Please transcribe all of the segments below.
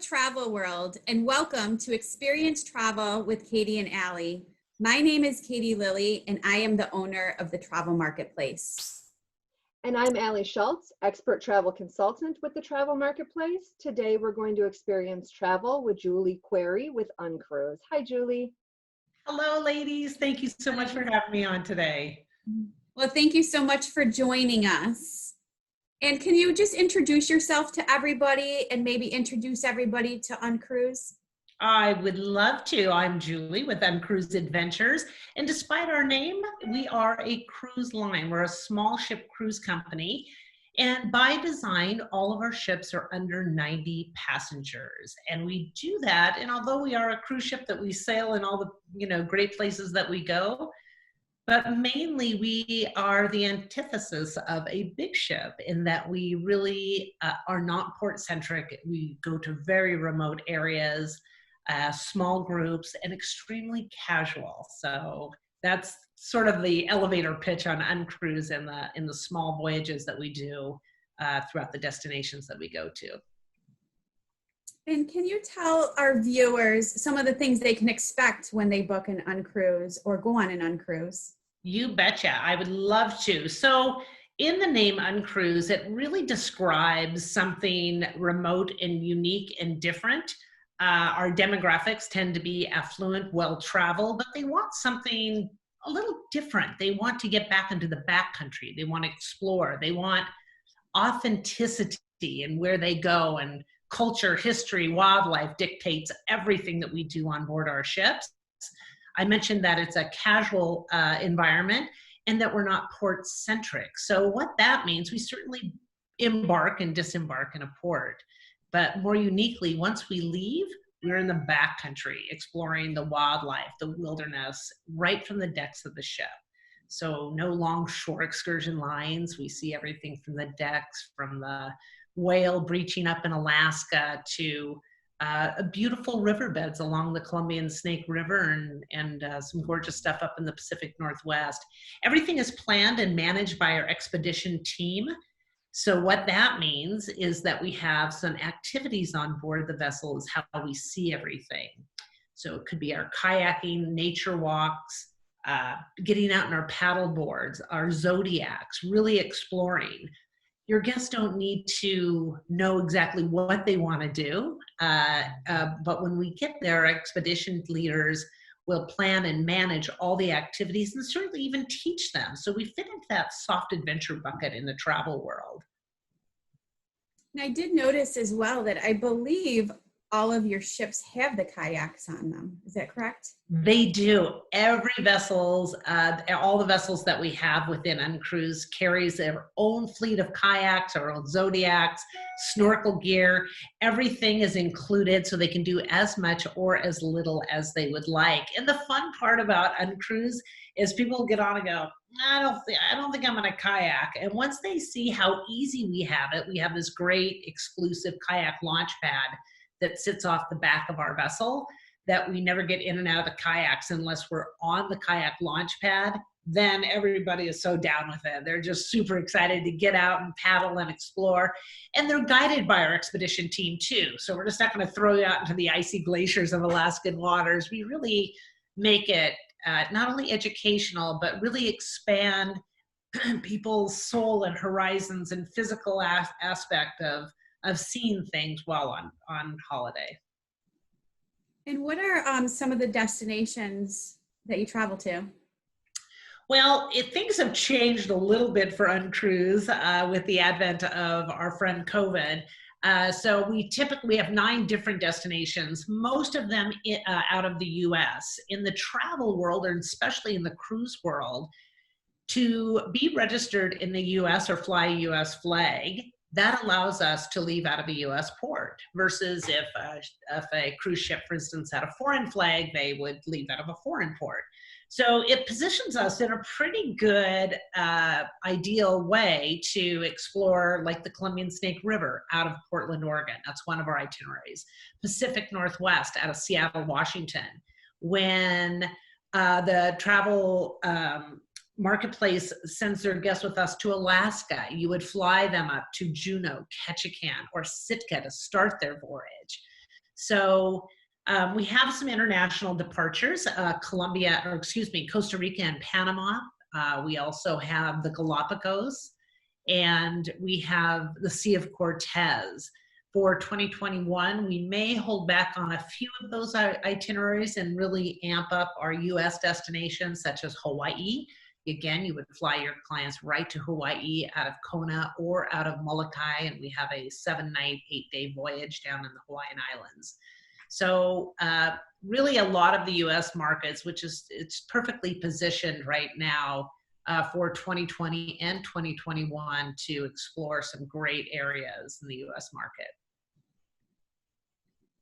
travel world, and welcome to Experience Travel with Katie and Allie. My name is Katie Lilly, and I am the owner of the Travel Marketplace. And I'm Allie Schultz, expert travel consultant with the Travel Marketplace. Today we're going to experience travel with Julie Query with Uncruise. Hi, Julie. Hello, ladies. Thank you so much for having me on today. Well, thank you so much for joining us. And can you just introduce yourself to everybody and maybe introduce everybody to Uncruise? I would love to. I'm Julie with Uncruise Adventures. And despite our name, we are a cruise line. We're a small ship cruise company. And by design, all of our ships are under 90 passengers. And we do that. And although we are a cruise ship that we sail in all the great places that we go, but mainly we are the antithesis of a big ship in that we really are not port-centric. We go to very remote areas, small groups, and extremely casual. So that's sort of the elevator pitch on Uncruise in the small voyages that we do throughout the destinations that we go to. And can you tell our viewers some of the things they can expect when they book an Uncruise or go on an Uncruise? You betcha. I would love to. So in the name Uncruise, it really describes something remote and unique and different. Our demographics tend to be affluent, well-traveled, but they want something a little different. They want to get back into the backcountry. They want to explore. They want authenticity in where they go, and culture, history, wildlife dictates everything that we do on board our ships. I mentioned that it's a casual environment and that we're not port-centric. So what that means, we certainly embark and disembark in a port, but more uniquely, once we leave, we're in the backcountry, exploring the wildlife, the wilderness, right from the decks of the ship. So no long shore excursion lines. We see everything from the decks, from the whale breaching up in Alaska to beautiful riverbeds along the Columbian Snake River and some gorgeous stuff up in the Pacific Northwest. Everything is planned and managed by our expedition team. So what that means is that we have some activities on board the vessel is how we see everything. So it could be our kayaking, nature walks, getting out in our paddle boards, our zodiacs, really exploring. Your guests don't need to know exactly what they want to do, but when we get there, expedition leaders will plan and manage all the activities and certainly even teach them. So we fit into that soft adventure bucket in the travel world. And I did notice as well that I believe all of your ships have the kayaks on them. Is that correct? They do. Every vessels, all the vessels that we have within Uncruise carries their own fleet of kayaks, our own zodiacs, snorkel gear. Everything is included so they can do as much or as little as they would like. And the fun part about Uncruise is people get on and go, I don't think I'm on a kayak. And once they see how easy we have this great exclusive kayak launch pad that sits off the back of our vessel, that we never get in and out of the kayaks unless we're on the kayak launch pad, then everybody is so down with it. They're just super excited to get out and paddle and explore. And they're guided by our expedition team too. So we're just not going to throw you out into the icy glaciers of Alaskan waters. We really make it not only educational, but really expand people's soul and horizons and physical aspect of seeing things while on holiday. And what are some of the destinations that you travel to? Well, things have changed a little bit for Uncruise with the advent of our friend COVID. So we typically have 9 different destinations, most of them out of the US. In the travel world, and especially in the cruise world, to be registered in the US or fly a US flag, that allows us to leave out of a U.S. port versus if a cruise ship, for instance, had a foreign flag, they would leave out of a foreign port. So it positions us in a pretty good, ideal way to explore, like the Columbian Snake River out of Portland, Oregon. That's one of our itineraries. Pacific Northwest out of Seattle, Washington. When the travel Marketplace sends their guests with us to Alaska, you would fly them up to Juneau, Ketchikan, or Sitka to start their voyage. So we have some international departures, Costa Rica and Panama. We also have the Galapagos, and we have the Sea of Cortez. For 2021, we may hold back on a few of those itineraries and really amp up our US destinations, such as Hawaii. Again, you would fly your clients right to Hawaii out of Kona or out of Molokai, and we have a 7-night, 8-day voyage down in the Hawaiian Islands. So really a lot of the US markets, it's perfectly positioned right now for 2020 and 2021 to explore some great areas in the US market.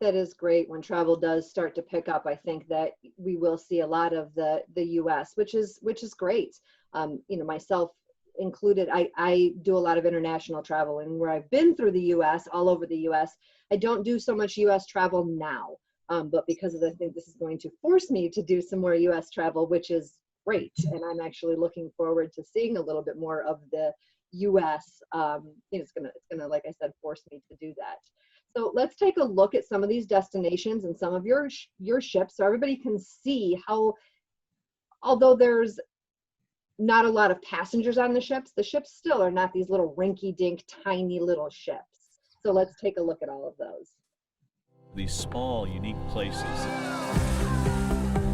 That is great. When travel does start to pick up, I think that we will see a lot of the US, which is great. Myself included, I do a lot of international travel, and where I've been through the US, all over the US, I don't do so much US travel now, but because I think this is going to force me to do some more US travel, which is great. And I'm actually looking forward to seeing a little bit more of the US. It's gonna, like I said, force me to do that. So let's take a look at some of these destinations and some of your ships, so everybody can see how, although there's not a lot of passengers on the ships still are not these little rinky-dink, tiny little ships. So let's take a look at all of those. These small, unique places.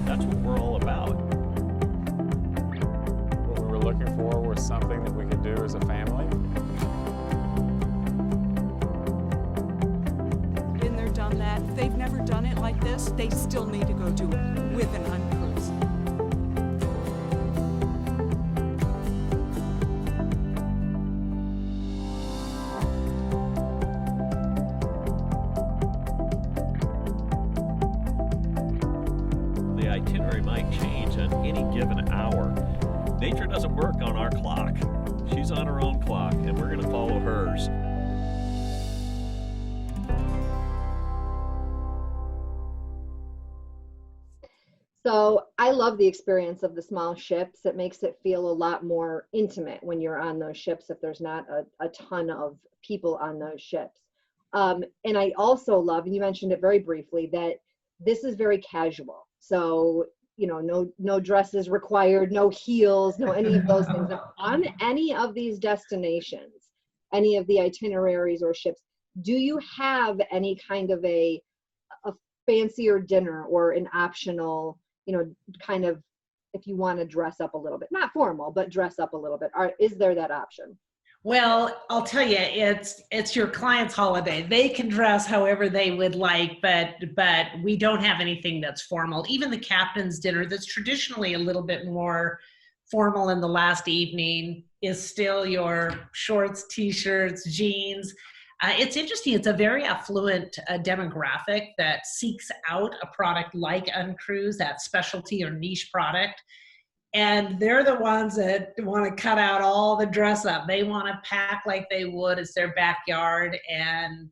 That's what we're all about. What we were looking for was something that we could do as a family. Been there, done that. If they've never done it like this, they still need to go do it with an Uncruise. The itinerary might change on any given hour. Nature doesn't work on our clock. She's on her own clock, and we're going to follow hers. So I love the experience of the small ships. It makes it feel a lot more intimate when you're on those ships, if there's not a ton of people on those ships. And I also love, and you mentioned it very briefly, that this is very casual. So, no dresses required, no heels, no any of those things. Now, on any of these destinations, any of the itineraries or ships, do you have any kind of a fancier dinner or an optional, kind of, if you want to dress up a little bit, not formal, but dress up a little bit? Is there that option? Well, I'll tell you, it's your client's holiday. They can dress however they would like, but we don't have anything that's formal. Even the captain's dinner, that's traditionally a little bit more formal in the last evening, is still your shorts, t-shirts, jeans. It's interesting. It's a very affluent demographic that seeks out a product like Uncruise, that specialty or niche product. And they're the ones that want to cut out all the dress up. They want to pack like they would. It's their backyard. And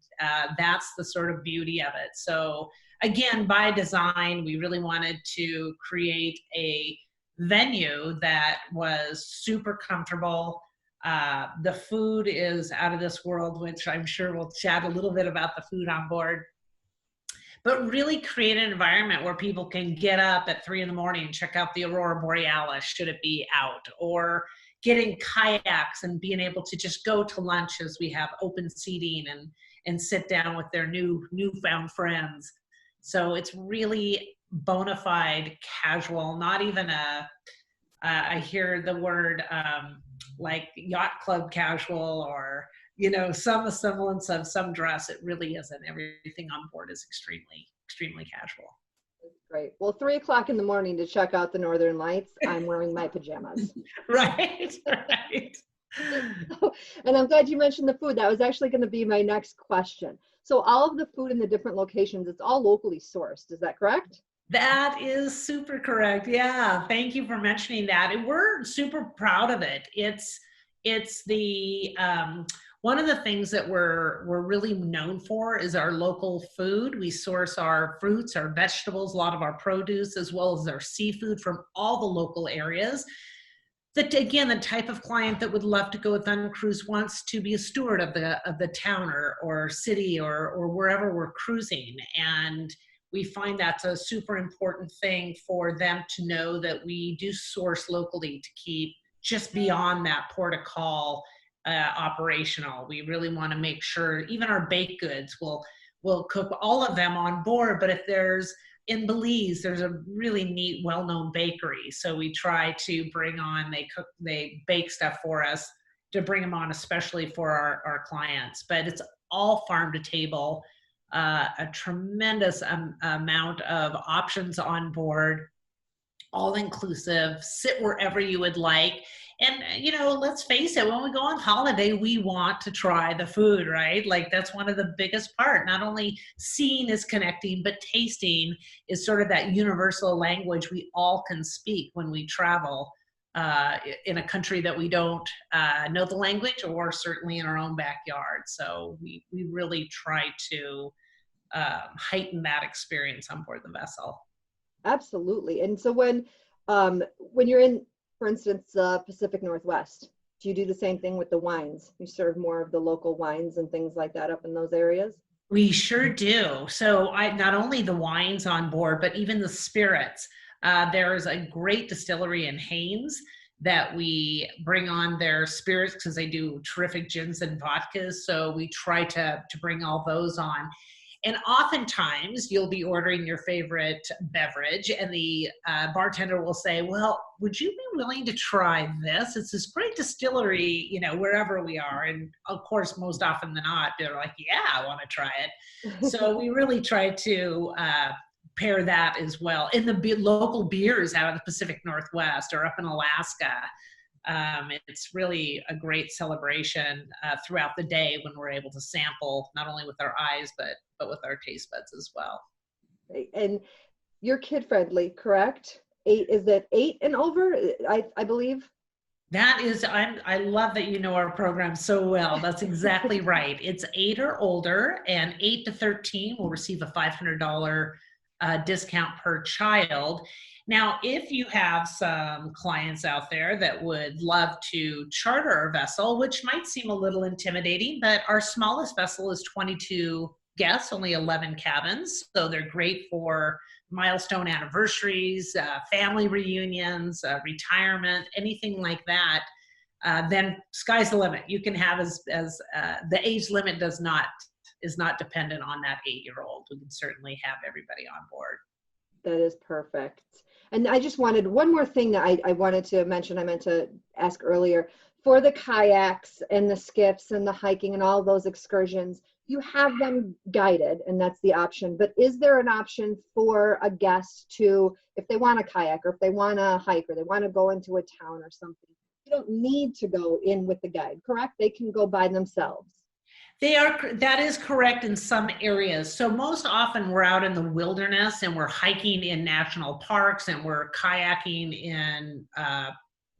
that's the sort of beauty of it. So again, by design, we really wanted to create a venue that was super comfortable. The food is out of this world, which I'm sure we'll chat a little bit about the food on board. But really create an environment where people can get up at 3 a.m. and check out the Aurora Borealis, should it be out, or get in kayaks and being able to just go to lunch as we have open seating and sit down with their newfound friends. So it's really bona fide casual, not even I hear the word like yacht club casual or some semblance of some dress. It really isn't. Everything on board is extremely casual. Great. Well, 3 o'clock in the morning to check out the Northern Lights, I'm wearing my pajamas. Right. And I'm glad you mentioned the food. That was actually going to be my next question. So all of the food in the different locations, it's all locally sourced. Is that correct? That is super correct. Yeah. Thank you for mentioning that. And we're super proud of it. It's the, one of the things that we're really known for is our local food. We source our fruits, our vegetables, a lot of our produce, as well as our seafood from all the local areas. again, the type of client that would love to go with Uncruise wants to be a steward of the town or city or wherever we're cruising. And we find that's a super important thing for them to know, that we do source locally to keep just beyond that port of call operational. We really want to make sure even our baked goods, we'll cook all of them on board. But if there's in Belize, there's a really neat, well-known bakery. So we try to bring on, they bake stuff for us to bring them on, especially for our clients. But it's all farm to table, a tremendous amount of options on board, all inclusive, sit wherever you would like. And, let's face it, when we go on holiday, we want to try the food, right? Like, that's one of the biggest part. Not only seeing is connecting, but tasting is sort of that universal language we all can speak when we travel in a country that we don't know the language, or certainly in our own backyard. So we really try to heighten that experience on board the vessel. Absolutely. And so when you're in, for instance, Pacific Northwest, do you do the same thing with the wines? You serve more of the local wines and things like that up in those areas? We sure do. So not only the wines on board, but even the spirits. There is a great distillery in Haines that we bring on their spirits because they do terrific gins and vodkas. So we try to bring all those on. And oftentimes you'll be ordering your favorite beverage and the bartender will say, well, would you be willing to try this? It's this great distillery, wherever we are. And of course, most often than not, they're like, yeah, I want to try it. So we really try to pair that as well. In the local beers out of the Pacific Northwest or up in Alaska, it's really a great celebration throughout the day when we're able to sample not only with our eyes, but with our taste buds as well. And you're kid friendly, correct? Is that 8 and over? I believe. That is, I love that you know our program so well. That's exactly right. It's 8 or older, and 8 to 13 will receive a $500 discount per child. Now, if you have some clients out there that would love to charter a vessel, which might seem a little intimidating, but our smallest vessel is 22 guests, only 11 cabins. So they're great for milestone anniversaries, family reunions, retirement, anything like that. Then sky's the limit. You can have as the age limit is not dependent on that 8-year-old. We can certainly have everybody on board. That is perfect. And I just wanted one more thing that I wanted to mention. I meant to ask earlier. For the kayaks and the skiffs and the hiking and all those excursions, you have them guided, and that's the option. But is there an option for a guest to, if they want a kayak or if they want to hike or they want to go into a town or something, you don't need to go in with the guide, correct? They can go by themselves. That is correct in some areas. So most often we're out in the wilderness and we're hiking in national parks and we're kayaking in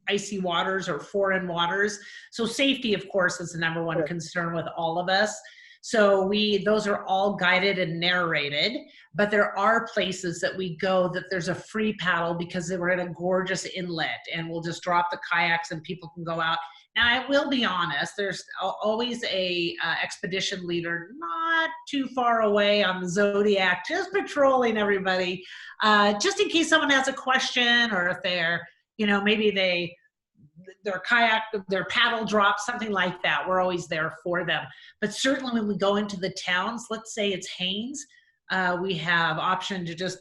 icy waters or foreign waters. So safety, of course, is the number one concern with all of us. So those are all guided and narrated, but there are places that we go that there's a free paddle because we're at a gorgeous inlet and we'll just drop the kayaks and people can go out. Now, I will be honest, there's always a expedition leader not too far away on the Zodiac, just patrolling everybody, just in case someone has a question or if they're, maybe their kayak, their paddle drops, something like that. We're always there for them. But certainly when we go into the towns, let's say it's Haines, we have option to just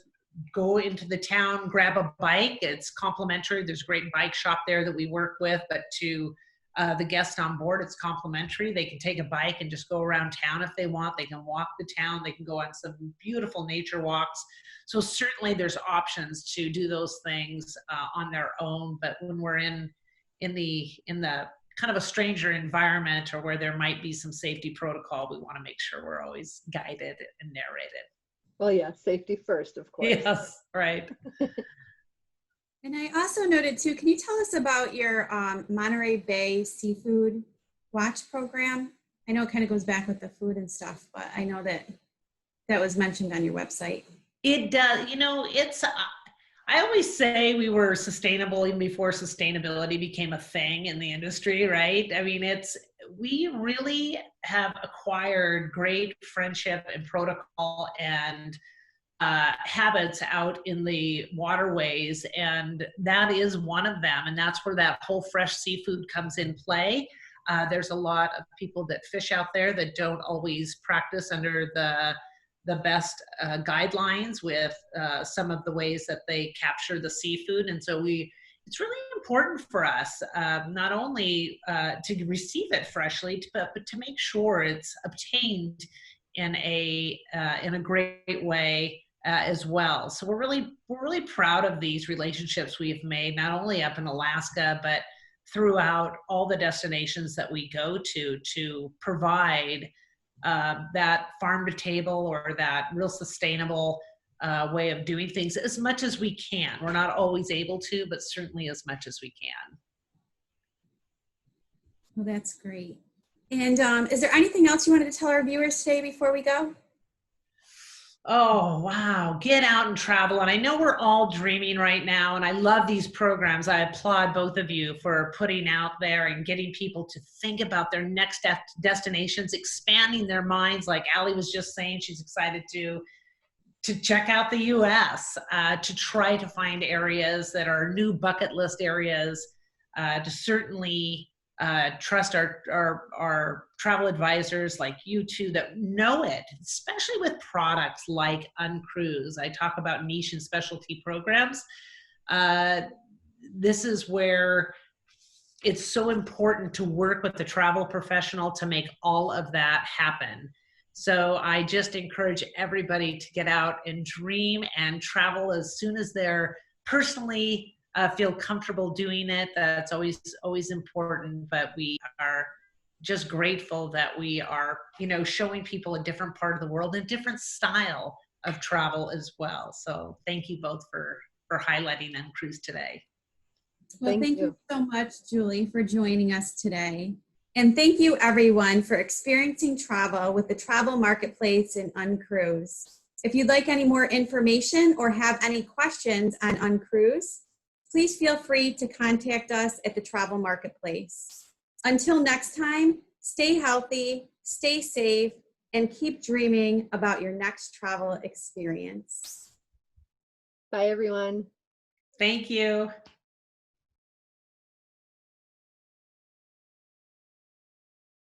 go into the town, grab a bike. It's complimentary. There's a great bike shop there that we work with, but to the guest on board, it's complimentary. They can take a bike and just go around town if they want. They can walk the town. They can go on some beautiful nature walks. So certainly there's options to do those things on their own. But when we're in the kind of a stranger environment or where there might be some safety protocol, we want to make sure we're always guided and narrated. Well, yeah, safety first, of course. Yes, right. And I also noted too, can you tell us about your Monterey Bay Seafood Watch program? I know it kind of goes back with the food and stuff, but I know that was mentioned on your website. It does. I always say we were sustainable even before sustainability became a thing in the industry, right? I mean, we really have acquired great friendship and protocol and habits out in the waterways, and that is one of them. And that's where that whole fresh seafood comes in play. There's a lot of people that fish out there that don't always practice under the best guidelines with some of the ways that they capture the seafood. And so it's really important for us not only to receive it freshly, but to make sure it's obtained in a great way as well. So we're really proud of these relationships we've made, not only up in Alaska, but throughout all the destinations that we go to provide that farm to table or that real sustainable way of doing things as much as we can. We're not always able to, but certainly as much as we can. Well, that's great. And is there anything else you wanted to tell our viewers today before we go? Oh, wow. Get out and travel. And I know we're all dreaming right now, and I love these programs. I applaud both of you for putting out there and getting people to think about their next destinations, expanding their minds. Like Allie was just saying, she's excited to check out the US, to try to find areas that are new bucket list areas, to certainly trust our travel advisors like you two that know it, especially with products like Uncruise. I talk about niche and specialty programs. This is where it's so important to work with the travel professional to make all of that happen. So I just encourage everybody to get out and dream and travel as soon as they're personally feel comfortable doing it. That's always important, but we are just grateful that we are, showing people a different part of the world and different style of travel as well. So thank you both for highlighting Uncruise today. Well, thank you so much, Julie, for joining us today. And thank you, everyone, for experiencing travel with the Travel Marketplace and Uncruise. If you'd like any more information or have any questions on Uncruise, please feel free to contact us at the Travel Marketplace. Until next time, stay healthy, stay safe, and keep dreaming about your next travel experience. Bye, everyone. Thank you.